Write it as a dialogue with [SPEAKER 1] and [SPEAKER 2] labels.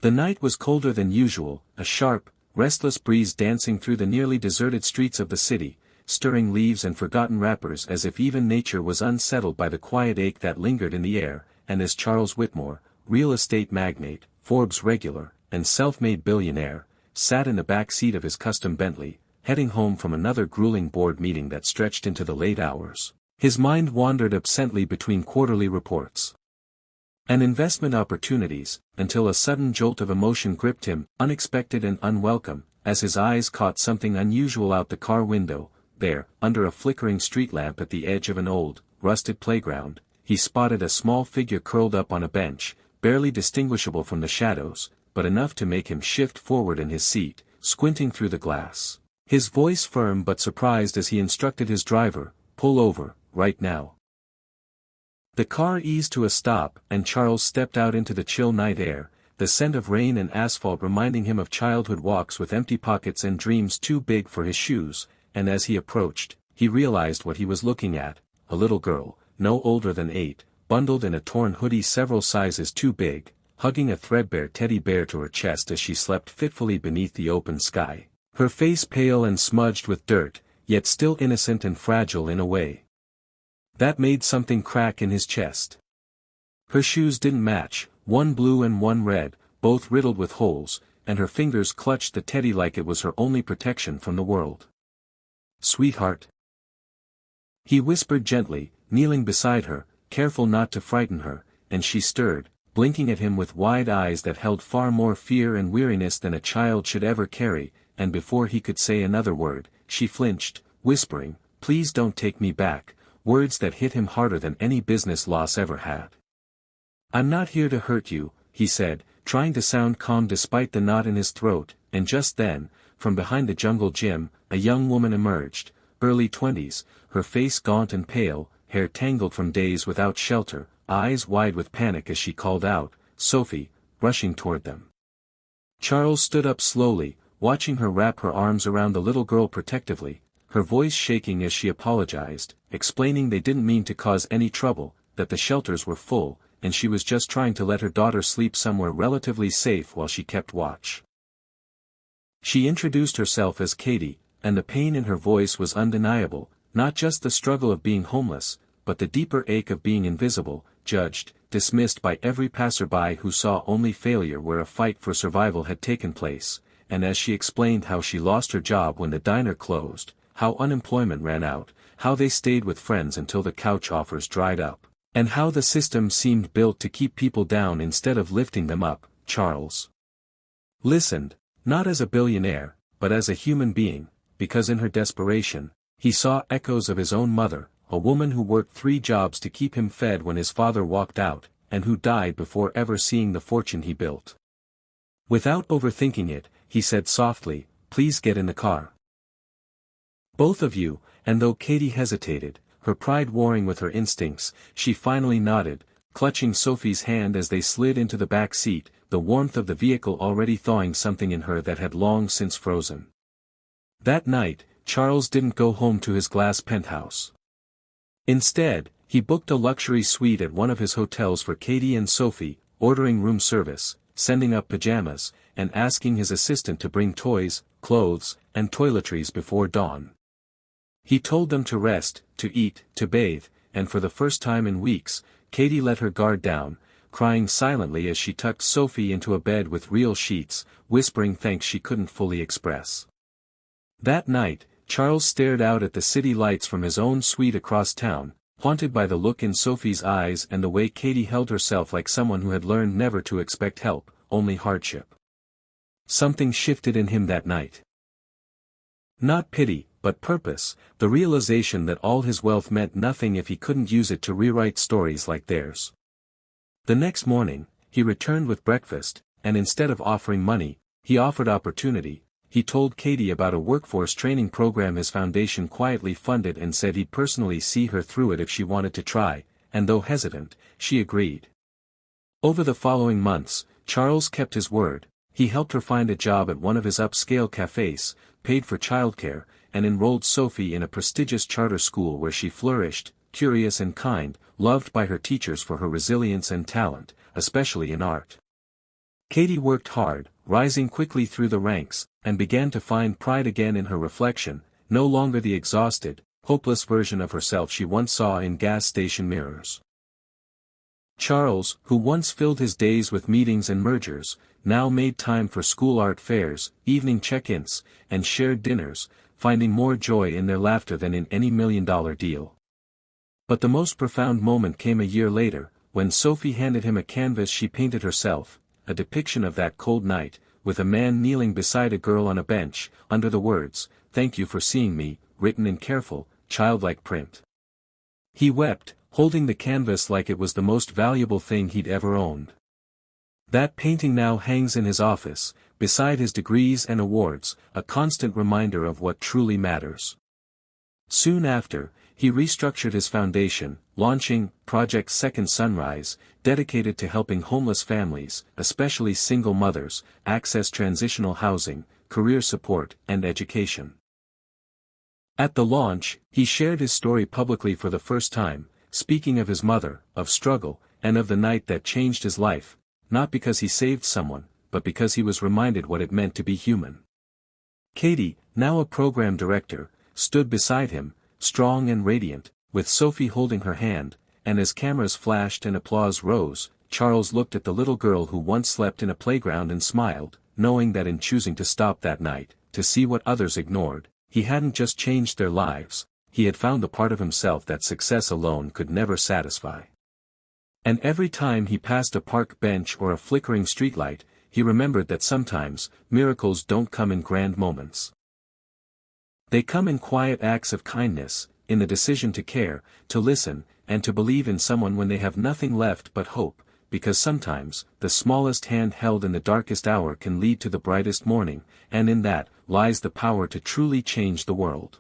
[SPEAKER 1] The night was colder than usual, a sharp, restless breeze dancing through the nearly deserted streets of the city, stirring leaves and forgotten wrappers as if even nature was unsettled by the quiet ache that lingered in the air, and as Charles Whitmore, real estate magnate, Forbes regular, and self-made billionaire, sat in the back seat of his custom Bentley, heading home from another grueling board meeting that stretched into the late hours, his mind wandered absently between quarterly reports and investment opportunities, until a sudden jolt of emotion gripped him, unexpected and unwelcome, as his eyes caught something unusual out the car window. There, under a flickering street lamp at the edge of an old, rusted playground, he spotted a small figure curled up on a bench, barely distinguishable from the shadows, but enough to make him shift forward in his seat, squinting through the glass, his voice firm but surprised as he instructed his driver, "Pull over, right now." The car eased to a stop, and Charles stepped out into the chill night air, the scent of rain and asphalt reminding him of childhood walks with empty pockets and dreams too big for his shoes, and as he approached, he realized what he was looking at, a little girl, no older than 8, bundled in a torn hoodie several sizes too big, hugging a threadbare teddy bear to her chest as she slept fitfully beneath the open sky, her face pale and smudged with dirt, yet still innocent and fragile in a way that made something crack in his chest. Her shoes didn't match, one blue and one red, both riddled with holes, and her fingers clutched the teddy like it was her only protection from the world. "Sweetheart," he whispered gently, kneeling beside her, careful not to frighten her, and she stirred, blinking at him with wide eyes that held far more fear and weariness than a child should ever carry, and before he could say another word, she flinched, whispering, "Please don't take me back," words that hit him harder than any business loss ever had. "I'm not here to hurt you," he said, trying to sound calm despite the knot in his throat, and just then, from behind the jungle gym, a young woman emerged, early 20s, her face gaunt and pale, hair tangled from days without shelter, eyes wide with panic as she called out, "Sophie," rushing toward them. Charles stood up slowly, watching her wrap her arms around the little girl protectively, her voice shaking as she apologized, explaining they didn't mean to cause any trouble, that the shelters were full, and she was just trying to let her daughter sleep somewhere relatively safe while she kept watch. She introduced herself as Katie, and the pain in her voice was undeniable, not just the struggle of being homeless, but the deeper ache of being invisible, judged, dismissed by every passerby who saw only failure where a fight for survival had taken place, and as she explained how she lost her job when the diner closed, how unemployment ran out, how they stayed with friends until the couch offers dried up, and how the system seemed built to keep people down instead of lifting them up, Charles listened, not as a billionaire, but as a human being, because in her desperation, he saw echoes of his own mother, a woman who worked 3 jobs to keep him fed when his father walked out, and who died before ever seeing the fortune he built. Without overthinking it, he said softly, "Please get in the car. Both of you," and though Katie hesitated, her pride warring with her instincts, she finally nodded, clutching Sophie's hand as they slid into the back seat, the warmth of the vehicle already thawing something in her that had long since frozen. That night, Charles didn't go home to his glass penthouse. Instead, he booked a luxury suite at one of his hotels for Katie and Sophie, ordering room service, sending up pajamas, and asking his assistant to bring toys, clothes, and toiletries before dawn. He told them to rest, to eat, to bathe, and for the first time in weeks, Katie let her guard down, crying silently as she tucked Sophie into a bed with real sheets, whispering thanks she couldn't fully express. That night, Charles stared out at the city lights from his own suite across town, haunted by the look in Sophie's eyes and the way Katie held herself like someone who had learned never to expect help, only hardship. Something shifted in him that night. Not pity, but purpose, the realization that all his wealth meant nothing if he couldn't use it to rewrite stories like theirs. The next morning, he returned with breakfast, and instead of offering money, he offered opportunity. He told Katie about a workforce training program his foundation quietly funded and said he'd personally see her through it if she wanted to try, and though hesitant, she agreed. Over the following months, Charles kept his word. He helped her find a job at one of his upscale cafes, paid for childcare, and enrolled Sophie in a prestigious charter school where she flourished, curious and kind, loved by her teachers for her resilience and talent, especially in art. Katie worked hard, rising quickly through the ranks, and began to find pride again in her reflection, no longer the exhausted, hopeless version of herself she once saw in gas station mirrors. Charles, who once filled his days with meetings and mergers, now made time for school art fairs, evening check-ins, and shared dinners, finding more joy in their laughter than in any million-dollar deal. But the most profound moment came a year later, when Sophie handed him a canvas she painted herself, a depiction of that cold night, with a man kneeling beside a girl on a bench, under the words, "Thank you for seeing me," written in careful, childlike print. He wept, holding the canvas like it was the most valuable thing he'd ever owned. That painting now hangs in his office, beside his degrees and awards, a constant reminder of what truly matters. Soon after, he restructured his foundation, launching Project Second Sunrise, dedicated to helping homeless families, especially single mothers, access transitional housing, career support, and education. At the launch, he shared his story publicly for the first time, speaking of his mother, of struggle, and of the night that changed his life, not because he saved someone, but because he was reminded what it meant to be human. Katie, now a program director, stood beside him, strong and radiant, with Sophie holding her hand, and as cameras flashed and applause rose, Charles looked at the little girl who once slept in a playground and smiled, knowing that in choosing to stop that night, to see what others ignored, he hadn't just changed their lives, he had found the part of himself that success alone could never satisfy. And every time he passed a park bench or a flickering streetlight, he remembered that sometimes, miracles don't come in grand moments. They come in quiet acts of kindness, in the decision to care, to listen, and to believe in someone when they have nothing left but hope, because sometimes, the smallest hand held in the darkest hour can lead to the brightest morning, and in that, lies the power to truly change the world.